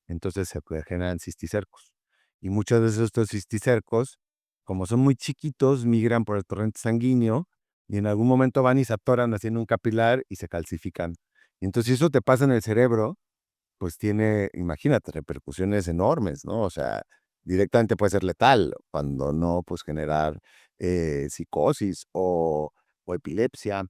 entonces generan cisticercos. Y muchos de estos cisticercos, como son muy chiquitos, migran por el torrente sanguíneo y en algún momento van y se atoran haciendo un capilar y se calcifican. Y entonces, si eso te pasa en el cerebro, pues tiene, imagínate, repercusiones enormes, ¿no? O sea, directamente puede ser letal, cuando no, pues generar psicosis o epilepsia.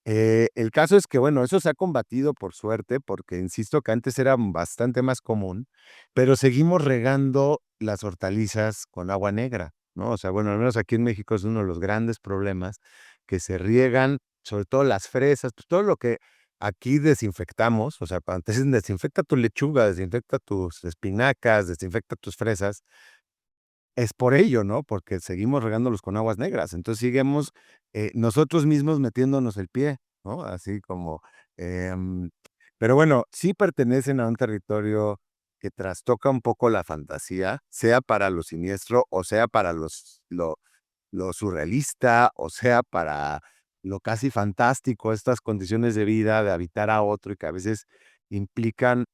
El caso es que, bueno, eso se ha combatido por suerte, porque insisto que antes era bastante más común, pero seguimos regando las hortalizas con agua negra, ¿no? O sea, bueno, al menos aquí en México es uno de los grandes problemas que se riegan, sobre todo las fresas, pues todo lo que aquí desinfectamos, o sea, cuando te dicen desinfecta tu lechuga, desinfecta tus espinacas, desinfecta tus fresas, es por ello, ¿no? Porque seguimos regándolos con aguas negras. Entonces, seguimos, nosotros mismos metiéndonos el pie, ¿no? Así como, em, pero bueno, sí pertenecen a un territorio que trastoca un poco la fantasía, sea para lo siniestro, o sea para lo surrealista, o sea para lo casi fantástico, estas condiciones de vida, de habitar a otro y que a veces implican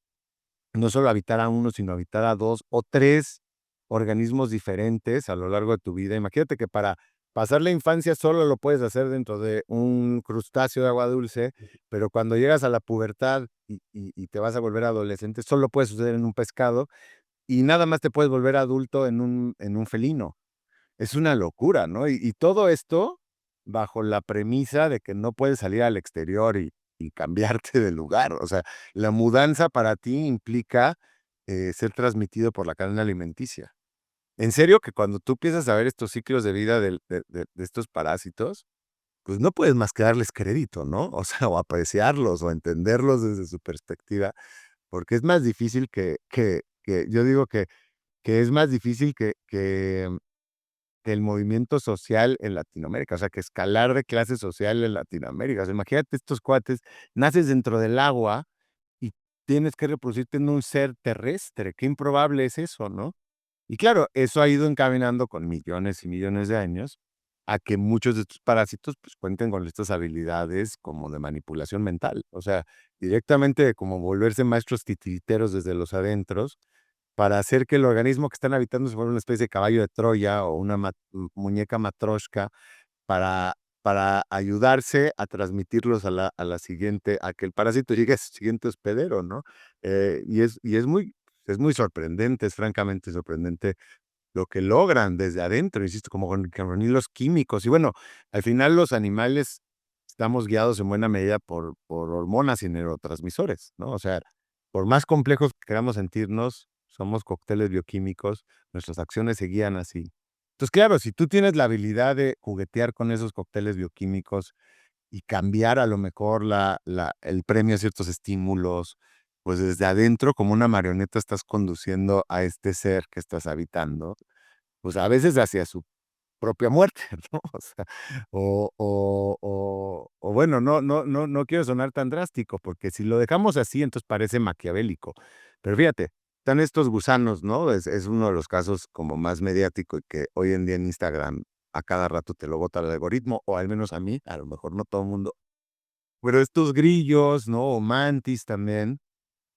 no solo habitar a uno, sino habitar a 2 o 3 organismos diferentes a lo largo de tu vida. Imagínate que para pasar la infancia solo lo puedes hacer dentro de un crustáceo de agua dulce, pero cuando llegas a la pubertad y te vas a volver adolescente, solo puede suceder en un pescado, y nada más te puedes volver adulto en un felino. Es una locura, ¿no? Y todo esto bajo la premisa de que no puedes salir al exterior y cambiarte de lugar. O sea, la mudanza para ti implica, ser transmitido por la cadena alimenticia. En serio que cuando tú empiezas a ver estos ciclos de vida de estos parásitos, pues no puedes más que darles crédito, ¿no? O sea, o apreciarlos o entenderlos desde su perspectiva, porque es más difícil que yo digo que es más difícil que el movimiento social en Latinoamérica, o sea, que escalar de clase social en Latinoamérica. O sea, imagínate estos cuates, naces dentro del agua y tienes que reproducirte en un ser terrestre. Qué improbable es eso, ¿no? Y claro, eso ha ido encaminando con millones y millones de años a que muchos de estos parásitos pues cuenten con estas habilidades como de manipulación mental, o sea, directamente como volverse maestros titiriteros desde los adentros para hacer que el organismo que están habitando se vuelva una especie de caballo de Troya o una muñeca matroshka para ayudarse a transmitirlos a la siguiente, a que el parásito llegue a su siguiente hospedero, ¿no? Es muy sorprendente, es francamente sorprendente lo que logran desde adentro, insisto, como con reunir los químicos. Y bueno, al final los animales estamos guiados en buena medida por hormonas y neurotransmisores, ¿no? O sea, por más complejos que queramos sentirnos, somos cócteles bioquímicos, nuestras acciones se guían así. Entonces, claro, si tú tienes la habilidad de juguetear con esos cócteles bioquímicos y cambiar a lo mejor el premio a ciertos estímulos, pues desde adentro, como una marioneta, estás conduciendo a este ser que estás habitando, pues a veces hacia su propia muerte, ¿no? O sea, o bueno, no quiero sonar tan drástico, porque si lo dejamos así, entonces parece maquiavélico. Pero fíjate, están estos gusanos, ¿no? Es uno de los casos como más mediático y que hoy en día en Instagram a cada rato te lo bota el algoritmo, o al menos a mí, a lo mejor no todo el mundo. Pero estos grillos, ¿no? O mantis también,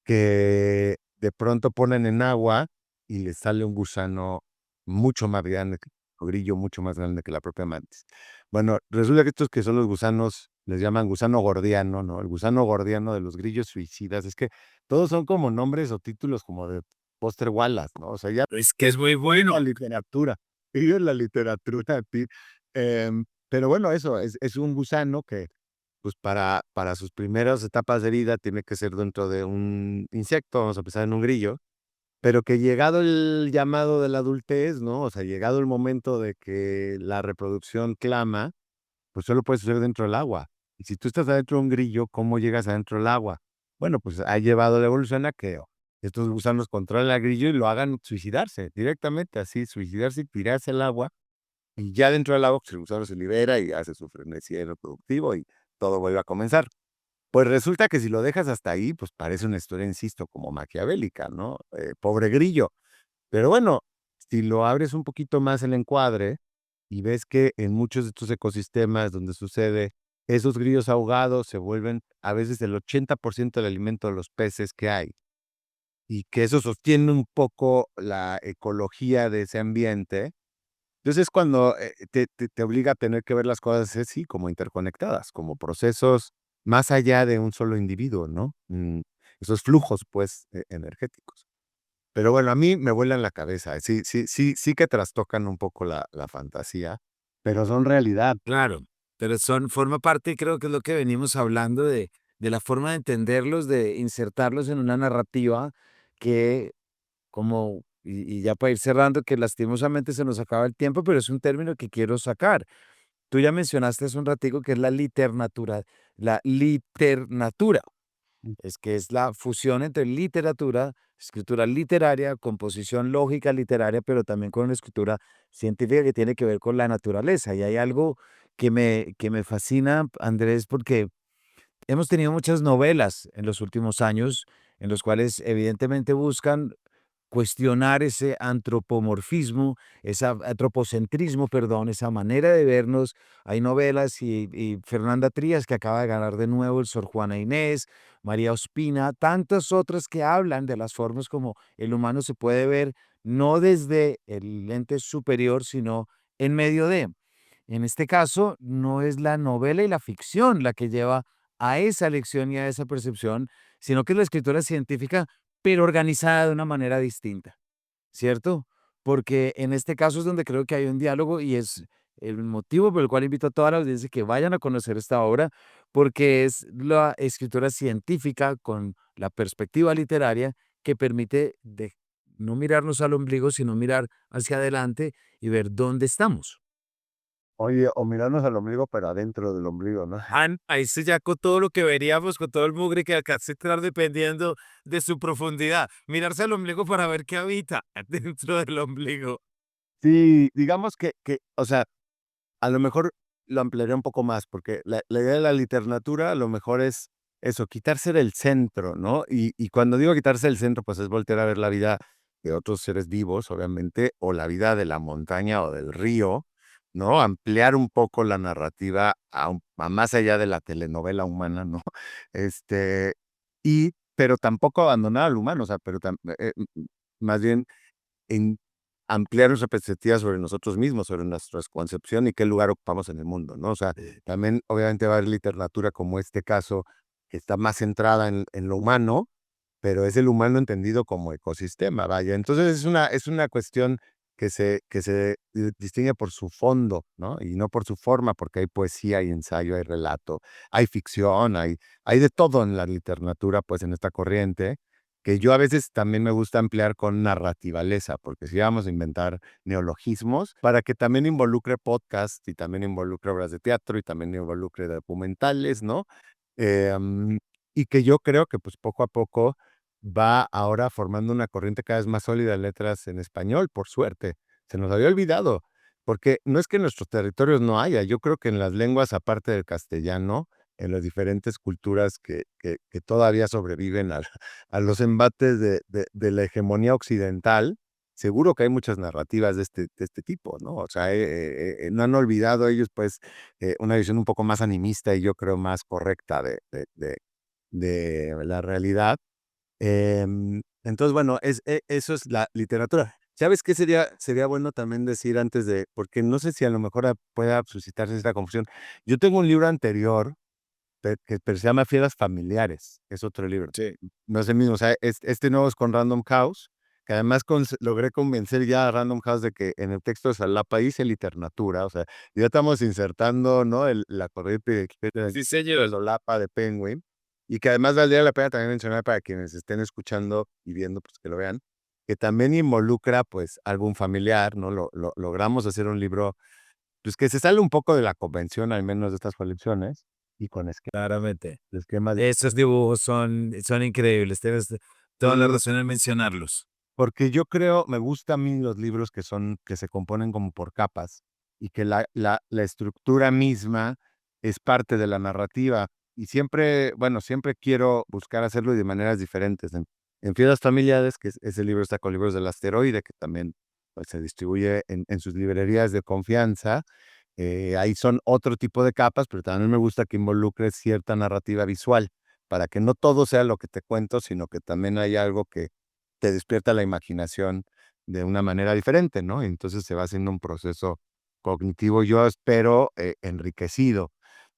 que de pronto ponen en agua y les sale un gusano mucho más grande, o grillo mucho más grande que la propia mantis. Bueno, resulta que estos que son los gusanos, les llaman gusano gordiano, ¿no? El gusano gordiano de los grillos suicidas, es que todos son como nombres o títulos como de Póster Wallace, ¿no? O sea, ya Es que es muy la bueno. literatura, ellos la literatura a ti. Pero bueno, eso es un gusano que pues para sus primeras etapas de vida tiene que ser dentro de un insecto, vamos a pensar en un grillo, pero que llegado el llamado de la adultez, ¿no? O sea, llegado el momento de que la reproducción clama, pues solo puede suceder dentro del agua. Y si tú estás adentro de un grillo, ¿cómo llegas adentro del agua? Bueno, pues ha llevado la evolución a que estos gusanos controlen al grillo y lo hagan suicidarse directamente, así, suicidarse y tirarse al agua. Y ya dentro del agua, pues el gusano se libera y hace su frenesí reproductivo y todo vuelve a comenzar. Pues resulta que si lo dejas hasta ahí, pues parece una historia, insisto, como maquiavélica, ¿no? Pobre grillo. Pero bueno, si lo abres un poquito más el encuadre y ves que en muchos de estos ecosistemas donde sucede, esos grillos ahogados se vuelven a veces el 80% del alimento de los peces que hay y que eso sostiene un poco la ecología de ese ambiente. Entonces es cuando te obliga a tener que ver las cosas así, como interconectadas, como procesos más allá de un solo individuo, ¿no? Esos flujos, pues, energéticos. Pero bueno, a mí me vuelan la cabeza. Sí que trastocan un poco la fantasía, pero son realidad. Claro, pero forma parte, creo que es lo que venimos hablando de la forma de entenderlos, de insertarlos en una narrativa que y ya para ir cerrando, que lastimosamente se nos acaba el tiempo, pero es un término que quiero sacar. Tú ya mencionaste hace un ratico que es la liternatura. Es que es la fusión entre literatura, escritura literaria, composición lógica literaria, pero también con una escritura científica que tiene que ver con la naturaleza. Y hay algo que me fascina, Andrés, porque hemos tenido muchas novelas en los últimos años en los cuales evidentemente buscan cuestionar ese antropomorfismo, ese antropocentrismo, perdón, esa manera de vernos. Hay novelas y Fernanda Trías, que acaba de ganar de nuevo el Sor Juana Inés, María Ospina, tantas otras que hablan de las formas como el humano se puede ver, no desde el ente superior, sino en medio de. En este caso, no es la novela y la ficción la que lleva a esa lección y a esa percepción, sino que es la escritura científica, pero organizada de una manera distinta, ¿cierto? Porque en este caso es donde creo que hay un diálogo y es el motivo por el cual invito a toda la audiencia que vayan a conocer esta obra, porque es la escritura científica con la perspectiva literaria que permite no mirarnos al ombligo, sino mirar hacia adelante y ver dónde estamos. Oye, o mirarnos al ombligo, pero adentro del ombligo, ¿no? Ahí sí ya con todo lo que veríamos, con todo el mugre que alcanza a estar dependiendo de su profundidad. Mirarse al ombligo para ver qué habita dentro del ombligo. Sí, digamos o sea, a lo mejor lo ampliaría un poco más, porque la idea de la literatura a lo mejor es eso, quitarse del centro, ¿no? Y cuando digo quitarse del centro, pues es voltear a ver la vida de otros seres vivos, obviamente, o la vida de la montaña o del río, ¿no? Ampliar un poco la narrativa a más allá de la telenovela humana, ¿no? Este, pero tampoco abandonar al humano, o sea, más bien en ampliar nuestra perspectiva sobre nosotros mismos, sobre nuestra concepción y qué lugar ocupamos en el mundo, ¿no? O sea, también obviamente va a haber literatura como este caso, que está más centrada en lo humano, pero es el humano entendido como ecosistema, vaya. Entonces es una cuestión que se distingue por su fondo, ¿no? Y no por su forma, porque hay poesía, hay ensayo, hay relato, hay ficción, hay de todo en la literatura, pues en esta corriente, que yo a veces también me gusta ampliar con narrativeza, porque si vamos a inventar neologismos, para que también involucre podcast y también involucre obras de teatro y también involucre documentales, ¿no? Em, y que yo creo que pues poco a poco va ahora formando una corriente cada vez más sólida de letras en español, por suerte. Se nos había olvidado, porque no es que en nuestros territorios no haya, yo creo que en las lenguas, aparte del castellano, en las diferentes culturas que todavía sobreviven a los embates de la hegemonía occidental, seguro que hay muchas narrativas de este tipo, ¿no? O sea, no han olvidado ellos, pues, una visión un poco más animista y yo creo más correcta de la realidad. Entonces, bueno, eso es la literatura. ¿Sabes qué sería bueno también decir antes de, porque no sé si a lo mejor pueda suscitarse esta confusión? Yo tengo un libro anterior, pero se llama Fieras Familiares, es otro libro. Sí. No es el mismo, o sea, este nuevo es con Random House, que además logré convencer ya a Random House de que en el texto de Salapa dice literatura, o sea, ya estamos insertando, ¿no? La corriente Sí, señor. Solapa de Penguin, y que además valdría la pena también mencionar para quienes estén escuchando y viendo, pues que lo vean, que también involucra, pues, algún familiar, ¿no? Logramos hacer un libro, pues, que se sale un poco de la convención, al menos de estas colecciones, y con Claramente. esquema de Esos dibujos son increíbles, tienes toda la razón en mencionarlos. porque yo creo, me gusta a mí los libros que se componen como por capas y que la estructura misma es parte de la narrativa. Y siempre, bueno, siempre quiero buscar hacerlo de maneras diferentes. En Fieras Familiares, ese libro está con Libros del Asteroide, que también pues, se distribuye en sus librerías de confianza. Ahí son otro tipo de capas, pero también me gusta que involucre cierta narrativa visual, para que no todo sea lo que te cuento, sino que también hay algo que te despierta la imaginación de una manera diferente, ¿no? Entonces se va haciendo un proceso cognitivo, yo espero, enriquecido,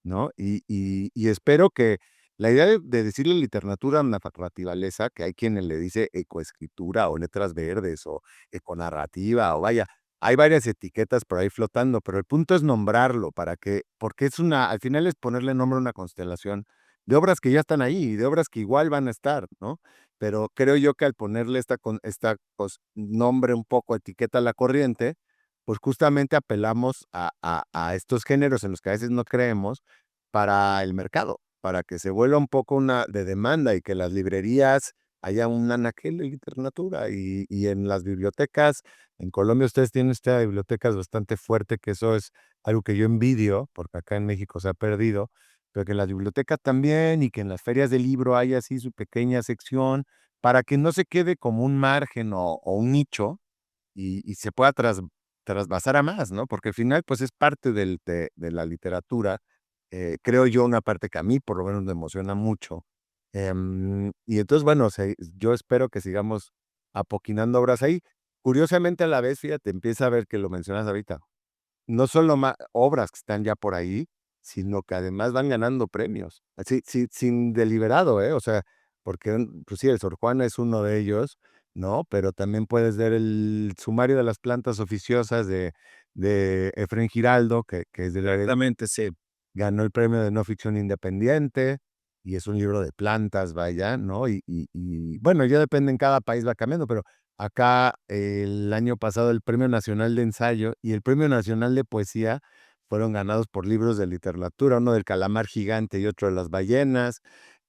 ¿no? Y espero que la idea de decirle literatura narrativeza, que hay quienes le dice ecoescritura o letras verdes o econarrativa o vaya, hay varias etiquetas por ahí flotando, pero el punto es nombrarlo porque al final es ponerle nombre a una constelación de obras que ya están ahí y de obras que igual van a estar, ¿no? Pero creo yo que al ponerle nombre un poco, etiqueta a la corriente, pues justamente apelamos a estos géneros en los que a veces no creemos para el mercado, para que se vuelva un poco una de demanda y que las librerías haya un anaquel de literatura y en las bibliotecas. En Colombia ustedes tienen esta biblioteca bastante fuerte, que eso es algo que yo envidio, porque acá en México se ha perdido, pero que en las bibliotecas también y que en las ferias del libro haya así su pequeña sección para que no se quede como un margen o un nicho y se pueda trasvasar a más, ¿no? Porque al final, pues es parte de la literatura, creo yo, una parte que a mí por lo menos me emociona mucho. Y entonces, bueno, yo espero que sigamos apoquinando obras ahí. Curiosamente, a la vez, fíjate, empieza a ver que lo mencionas ahorita. No solo obras que están ya por ahí, sino que además van ganando premios, así, sin deliberado, ¿eh? O sea, porque, pues sí, el Sor Juana es uno de ellos, ¿no? Pero también puedes ver el Sumario de las plantas oficiosas de Efrén Giraldo, que es de la Exactamente, sí. ganó el premio de no ficción independiente, y es un libro de plantas, vaya, ¿no? Bueno, ya depende, en cada país va cambiando, pero acá el año pasado el Premio Nacional de Ensayo y el Premio Nacional de Poesía fueron ganados por libros de literatura, uno del calamar gigante y otro de las ballenas.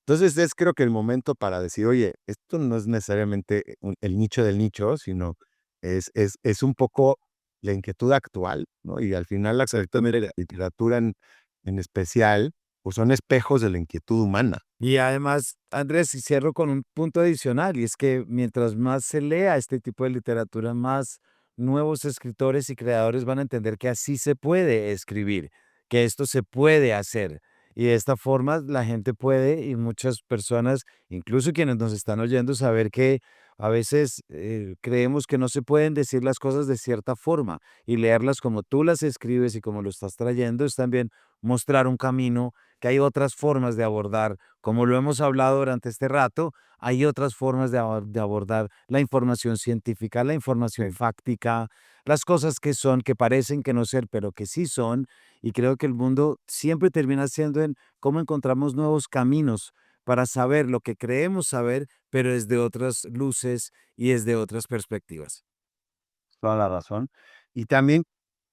Entonces es creo que el momento para decir, oye, esto no es necesariamente el nicho del nicho, sino es un poco la inquietud actual, ¿no? Y al final la Exactamente. literatura en especial, pues son espejos de la inquietud humana. Y además, Andrés, y cierro con un punto adicional, y es que mientras más se lea este tipo de literatura, más nuevos escritores y creadores van a entender que así se puede escribir, que esto se puede hacer. Y de esta forma la gente puede, y muchas personas, incluso quienes nos están oyendo, saber que a veces creemos que no se pueden decir las cosas de cierta forma, y leerlas como tú las escribes y como lo estás trayendo es también mostrar un camino, que hay otras formas de abordar, como lo hemos hablado durante este rato, hay otras formas de abordar la información científica, la información fáctica, las cosas que son, que parecen que no ser, pero que sí son. Y creo que el mundo siempre termina siendo en cómo encontramos nuevos caminos para saber lo que creemos saber, pero desde otras luces y desde otras perspectivas. Toda la razón. Y también,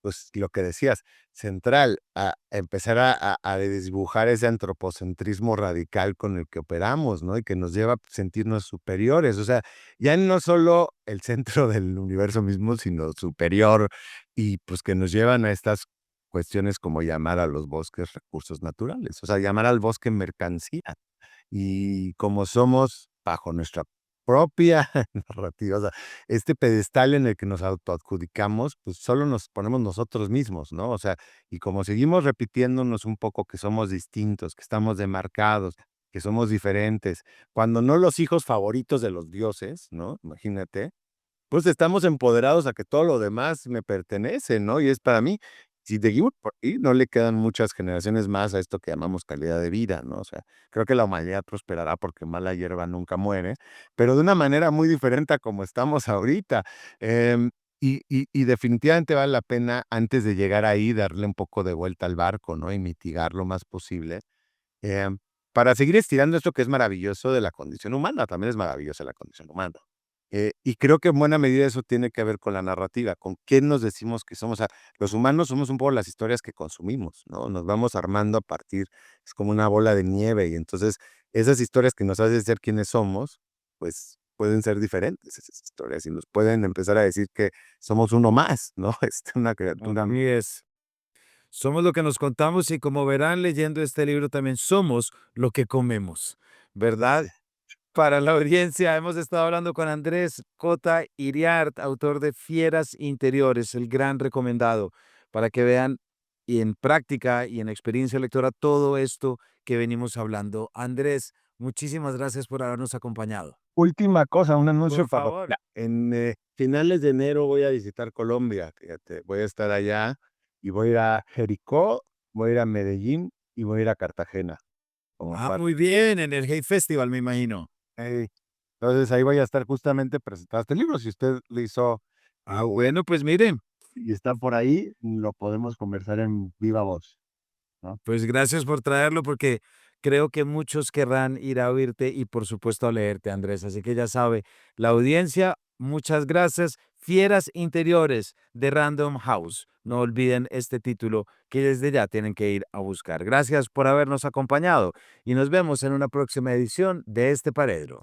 pues, lo que decías, central, a empezar a desdibujar ese antropocentrismo radical con el que operamos, ¿no? Y que nos lleva a sentirnos superiores. O sea, ya no solo el centro del universo mismo, sino superior, y, pues, que nos llevan a estas cuestiones como llamar a los bosques recursos naturales, o sea, llamar al bosque mercancía. Y como somos bajo nuestra propia narrativa, o sea, este pedestal en el que nos autoadjudicamos, pues solo nos ponemos nosotros mismos, ¿no? O sea, y como seguimos repitiéndonos un poco que somos distintos, que estamos demarcados, que somos diferentes, cuando no los hijos favoritos de los dioses, ¿no? Imagínate, pues estamos empoderados a que todo lo demás me pertenece, ¿no? Y es para mí. Si seguimos por ahí, no le quedan muchas generaciones más a esto que llamamos calidad de vida, ¿no? O sea, creo que la humanidad prosperará porque mala hierba nunca muere, pero de una manera muy diferente a como estamos ahorita. Em, y definitivamente vale la pena, antes de llegar ahí, darle un poco de vuelta al barco, ¿no? Y mitigar lo más posible, em, para seguir estirando esto que es maravilloso de la condición humana, también es maravillosa la condición humana. Y creo que en buena medida eso tiene que ver con la narrativa, con qué nos decimos que somos. O sea, los humanos somos un poco las historias que consumimos, ¿no? Nos vamos armando a partir, es como una bola de nieve, y entonces esas historias que nos hacen ser quienes somos, pues pueden ser diferentes esas historias y nos pueden empezar a decir que somos uno más, ¿no? Una criatura. Así es. Somos lo que nos contamos y como verán leyendo este libro también somos lo que comemos, ¿verdad? Para la audiencia hemos estado hablando con Andrés Cota Iriart, autor de Fieras Interiores, el gran recomendado, para que vean y en práctica y en experiencia lectora todo esto que venimos hablando. Andrés, muchísimas gracias por habernos acompañado. Última cosa, un anuncio Por favor. parroquial. En finales de enero voy a visitar Colombia, fíjate, voy a estar allá y voy a ir a Jericó, voy a ir a Medellín y voy a ir a Cartagena como Ah, parte. muy bien, en el Hate Festival, me imagino. Entonces ahí voy a estar justamente presentando este libro. Si usted le hizo Ah, bueno, pues miren, y está por ahí, lo podemos conversar en viva voz, ¿no? pues gracias por traerlo porque creo que muchos querrán ir a oírte y por supuesto a leerte, Andrés. Así que ya sabe, la audiencia, muchas gracias. Fieras Interiores de Random House. No olviden este título que desde ya tienen que ir a buscar. Gracias por habernos acompañado y nos vemos en una próxima edición de este Paredro.